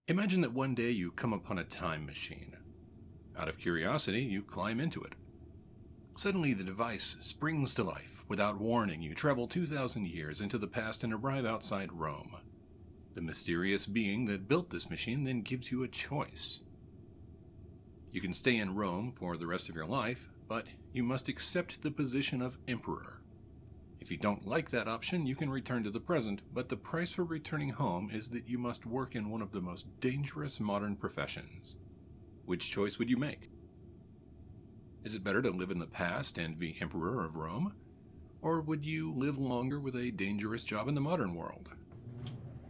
Imagine that one day you come upon a time machine. Out of curiosity, you climb into it. Suddenly, the device springs to life. Without warning, you travel 2,000 years into the past and arrive outside Rome. The mysterious being that built this machine then gives you a choice. You can stay in Rome for the rest of your life, but you must accept the position of emperor. If you don't like that option, you can return to the present, but the price for returning home is that you must work in one of the most dangerous modern professions. Which choice would you make? Is it better to live in the past and be emperor of Rome? Or would you live longer with a dangerous job in the modern world?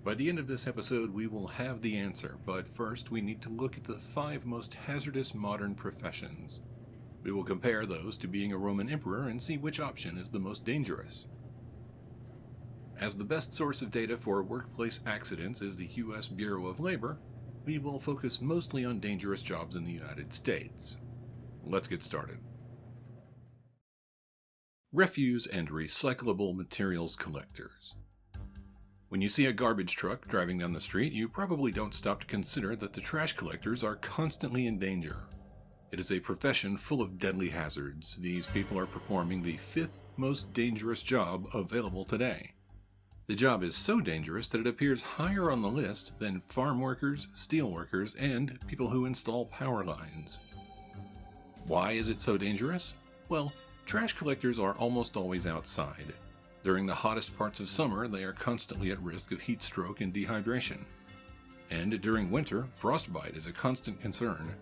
By the end of this episode, we will have the answer, but first we need to look at the 5 most hazardous modern professions. We will compare those to being a Roman emperor and see which option is the most dangerous. As the best source of data for workplace accidents is the U.S. Bureau of Labor, we will focus mostly on dangerous jobs in the United States. Let's get started. Refuse and recyclable materials collectors. When you see a garbage truck driving down the street, you probably don't stop to consider that the trash collectors are constantly in danger. It is a profession full of deadly hazards. These people are performing the 5th most dangerous job available today. The job is so dangerous that it appears higher on the list than farm workers, steel workers, and people who install power lines. Why is it so dangerous? Well, trash collectors are almost always outside. During the hottest parts of summer, they are constantly at risk of heat stroke and dehydration. And during winter, frostbite is a constant concern.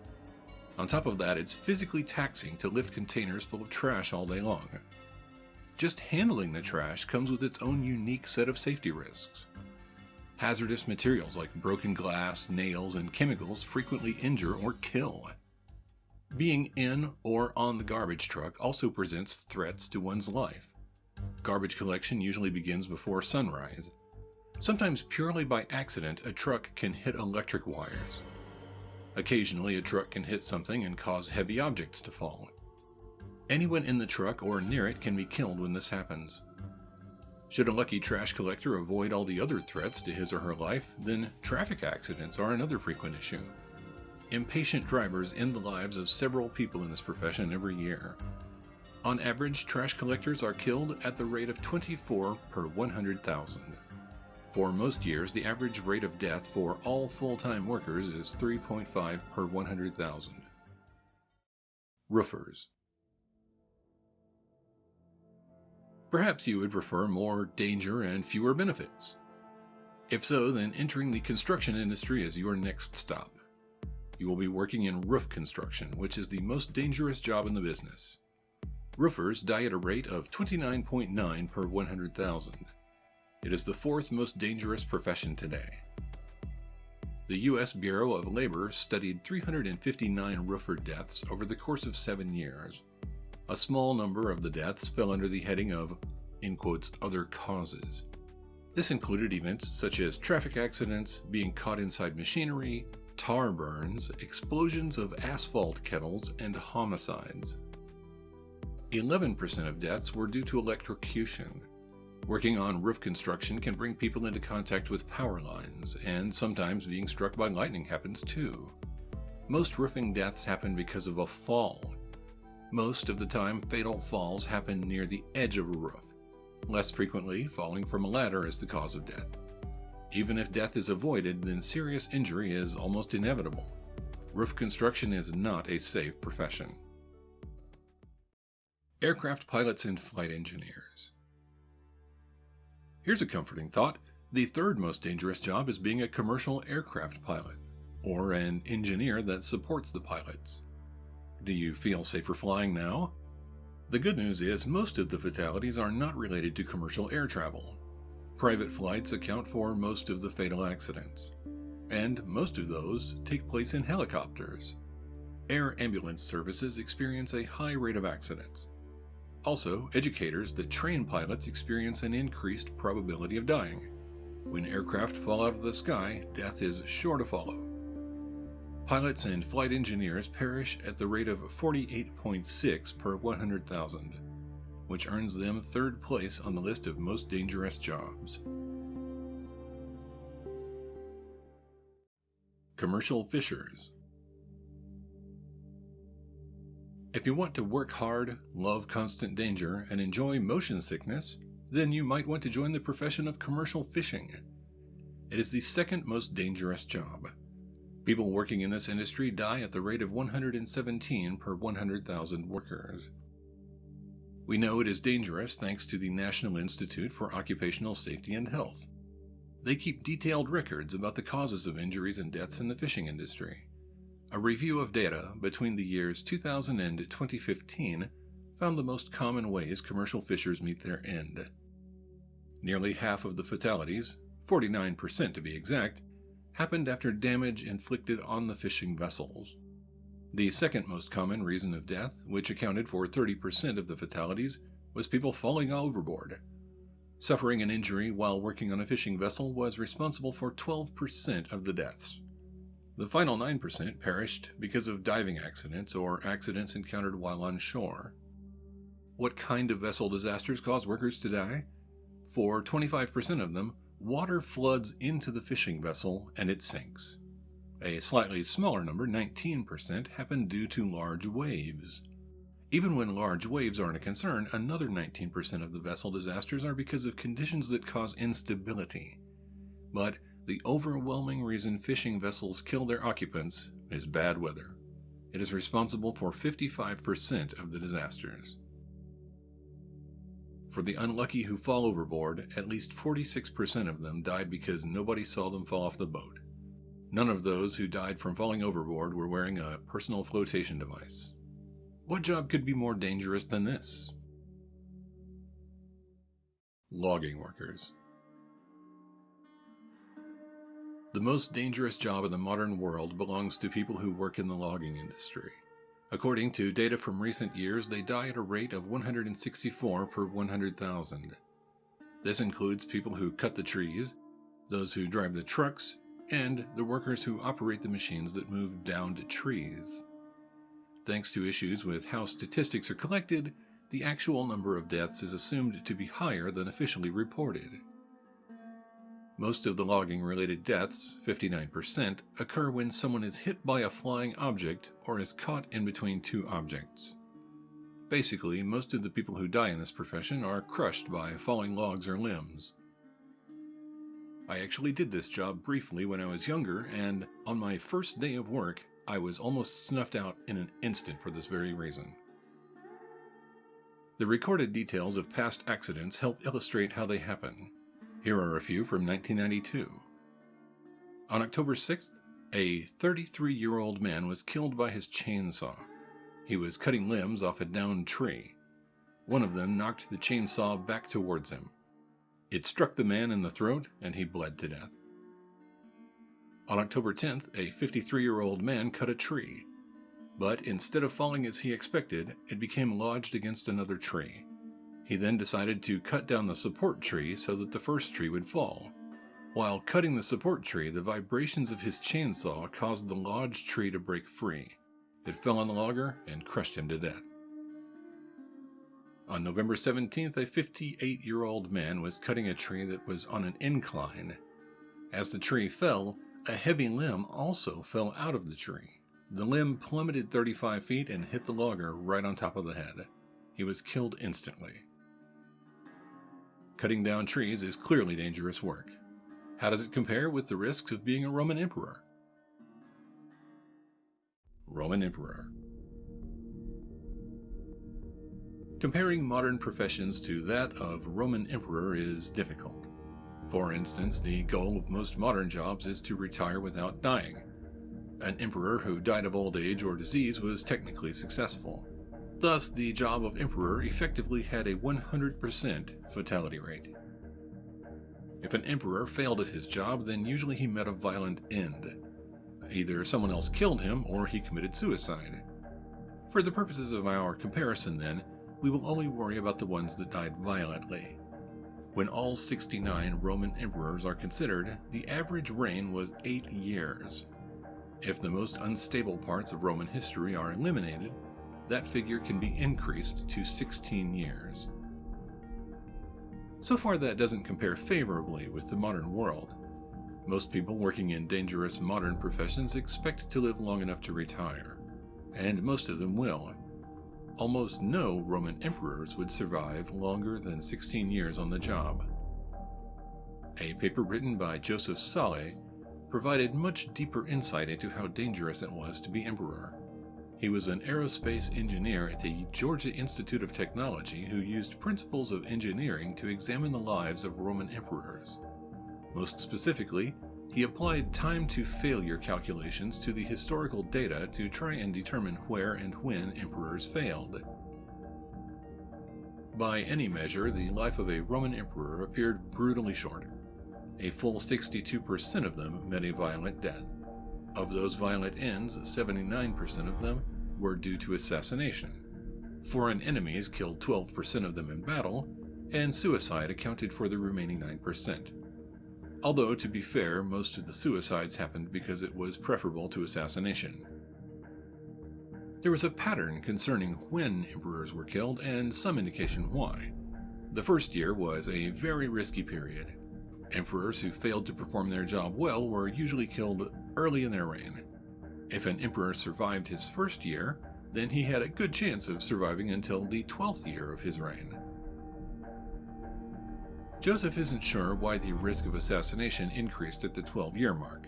On top of that, it's physically taxing to lift containers full of trash all day long. Just handling the trash comes with its own unique set of safety risks. Hazardous materials like broken glass, nails, and chemicals frequently injure or kill. Being in or on the garbage truck also presents threats to one's life. Garbage collection usually begins before sunrise. Sometimes purely by accident, a truck can hit electric wires. Occasionally, a truck can hit something and cause heavy objects to fall. Anyone in the truck or near it can be killed when this happens. Should a lucky trash collector avoid all the other threats to his or her life, then traffic accidents are another frequent issue. Impatient drivers end the lives of several people in this profession every year. On average, trash collectors are killed at the rate of 24 per 100,000. For most years, the average rate of death for all full-time workers is 3.5 per 100,000. Roofers. Perhaps you would prefer more danger and fewer benefits. If so, then entering the construction industry is your next stop. You will be working in roof construction, which is the most dangerous job in the business. Roofers die at a rate of 29.9 per 100,000. It is the 4th most dangerous profession today. The U.S. Bureau of Labor studied 359 roofer deaths over the course of 7 years. A small number of the deaths fell under the heading of, in quotes, other causes. This included events such as traffic accidents, being caught inside machinery, tar burns, explosions of asphalt kettles, and homicides. 11% of deaths were due to electrocution. Working on roof construction can bring people into contact with power lines, and sometimes being struck by lightning happens too. Most roofing deaths happen because of a fall. Most of the time, fatal falls happen near the edge of a roof. Less frequently, falling from a ladder is the cause of death. Even if death is avoided, then serious injury is almost inevitable. Roof construction is not a safe profession. Aircraft pilots and flight engineers. Here's a comforting thought. The 3rd most dangerous job is being a commercial aircraft pilot, or an engineer that supports the pilots. Do you feel safer flying now? The good news is most of the fatalities are not related to commercial air travel. Private flights account for most of the fatal accidents, and most of those take place in helicopters. Air ambulance services experience a high rate of accidents. Also, educators that train pilots experience an increased probability of dying. When aircraft fall out of the sky, death is sure to follow. Pilots and flight engineers perish at the rate of 48.6 per 100,000, which earns them 3rd place on the list of most dangerous jobs. Commercial fishers. If you want to work hard, love constant danger, and enjoy motion sickness, then you might want to join the profession of commercial fishing. It is the second most dangerous job. People working in this industry die at the rate of 117 per 100,000 workers. We know it is dangerous thanks to the National Institute for Occupational Safety and Health. They keep detailed records about the causes of injuries and deaths in the fishing industry. A review of data between the years 2000 and 2015 found the most common ways commercial fishers meet their end. Nearly half of the fatalities, 49% to be exact, happened after damage inflicted on the fishing vessels. The second most common reason of death, which accounted for 30% of the fatalities, was people falling overboard. Suffering an injury while working on a fishing vessel was responsible for 12% of the deaths. The final 9% perished because of diving accidents or accidents encountered while on shore. What kind of vessel disasters cause workers to die? For 25% of them, water floods into the fishing vessel and it sinks. A slightly smaller number, 19%, happen due to large waves. Even when large waves aren't a concern, another 19% of the vessel disasters are because of conditions that cause instability. But the overwhelming reason fishing vessels kill their occupants is bad weather. It is responsible for 55% of the disasters. For the unlucky who fall overboard, at least 46% of them died because nobody saw them fall off the boat. None of those who died from falling overboard were wearing a personal flotation device. What job could be more dangerous than this? Logging workers. The most dangerous job in the modern world belongs to people who work in the logging industry. According to data from recent years, they die at a rate of 164 per 100,000. This includes people who cut the trees, those who drive the trucks, and the workers who operate the machines that move downed trees. Thanks to issues with how statistics are collected, the actual number of deaths is assumed to be higher than officially reported. Most of the logging-related deaths, 59%, occur when someone is hit by a flying object or is caught in between two objects. Basically, most of the people who die in this profession are crushed by falling logs or limbs. I actually did this job briefly when I was younger, and on my first day of work, I was almost snuffed out in an instant for this very reason. The recorded details of past accidents help illustrate how they happen. Here are a few from 1992. On October 6th, a 33-year-old man was killed by his chainsaw. He was cutting limbs off a downed tree. One of them knocked the chainsaw back towards him. It struck the man in the throat, and he bled to death. On October 10th, a 53-year-old man cut a tree. But instead of falling as he expected, it became lodged against another tree. He then decided to cut down the support tree so that the first tree would fall. While cutting the support tree, the vibrations of his chainsaw caused the lodged tree to break free. It fell on the logger and crushed him to death. On November 17th, a 58-year-old man was cutting a tree that was on an incline. As the tree fell, a heavy limb also fell out of the tree. The limb plummeted 35 feet and hit the logger right on top of the head. He was killed instantly. Cutting down trees is clearly dangerous work. How does it compare with the risks of being a Roman emperor? Roman emperor. Comparing modern professions to that of Roman emperor is difficult. For instance, the goal of most modern jobs is to retire without dying. An emperor who died of old age or disease was technically successful. Thus, the job of emperor effectively had a 100% fatality rate. If an emperor failed at his job, then usually he met a violent end. Either someone else killed him or he committed suicide. For the purposes of our comparison, then, we will only worry about the ones that died violently. When all 69 Roman emperors are considered, the average reign was 8 years. If the most unstable parts of Roman history are eliminated, that figure can be increased to 16 years. So far, that doesn't compare favorably with the modern world. Most people working in dangerous modern professions expect to live long enough to retire, and most of them will. Almost no Roman emperors would survive longer than 16 years on the job. A paper written by Joseph Sale provided much deeper insight into how dangerous it was to be emperor. He was an aerospace engineer at the Georgia Institute of Technology who used principles of engineering to examine the lives of Roman emperors. Most specifically, he applied time-to-failure calculations to the historical data to try and determine where and when emperors failed. By any measure, the life of a Roman emperor appeared brutally short. A full 62% of them met a violent death. Of those violent ends, 79% of them were due to assassination. Foreign enemies killed 12% of them in battle, and suicide accounted for the remaining 9%. Although, to be fair, most of the suicides happened because it was preferable to assassination. There was a pattern concerning when emperors were killed, and some indication why. The first year was a very risky period. Emperors who failed to perform their job well were usually killed early in their reign. If an emperor survived his first year, then he had a good chance of surviving until the 12th year of his reign. Joseph isn't sure why the risk of assassination increased at the 12-year mark.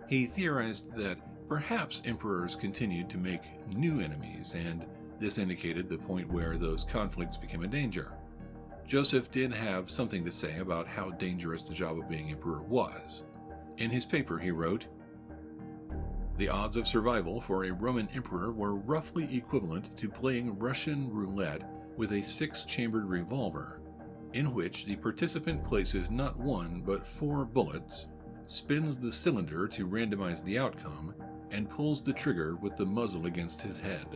He theorized that perhaps emperors continued to make new enemies, and this indicated the point where those conflicts became a danger. Joseph did have something to say about how dangerous the job of being emperor was. In his paper, he wrote, "The odds of survival for a Roman emperor were roughly equivalent to playing Russian roulette with a 6-chambered revolver, in which the participant places not 1 but 4 bullets, spins the cylinder to randomize the outcome, and pulls the trigger with the muzzle against his head."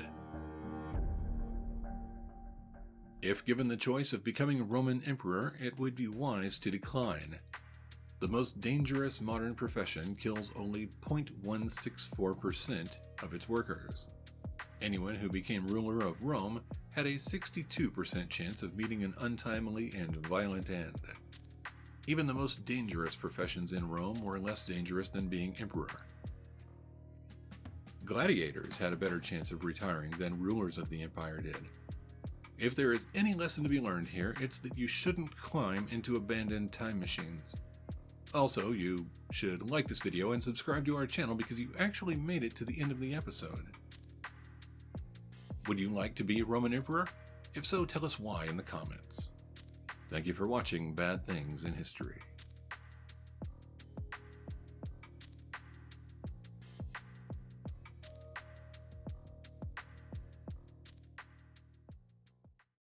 If given the choice of becoming a Roman emperor, it would be wise to decline. The most dangerous modern profession kills only 0.164% of its workers. Anyone who became ruler of Rome had a 62% chance of meeting an untimely and violent end. Even the most dangerous professions in Rome were less dangerous than being emperor. Gladiators had a better chance of retiring than rulers of the empire did. If there is any lesson to be learned here, it's that you shouldn't climb into abandoned time machines. Also, you should like this video and subscribe to our channel because you actually made it to the end of the episode. Would you like to be a Roman emperor? If so, tell us why in the comments. Thank you for watching Bad Things in History.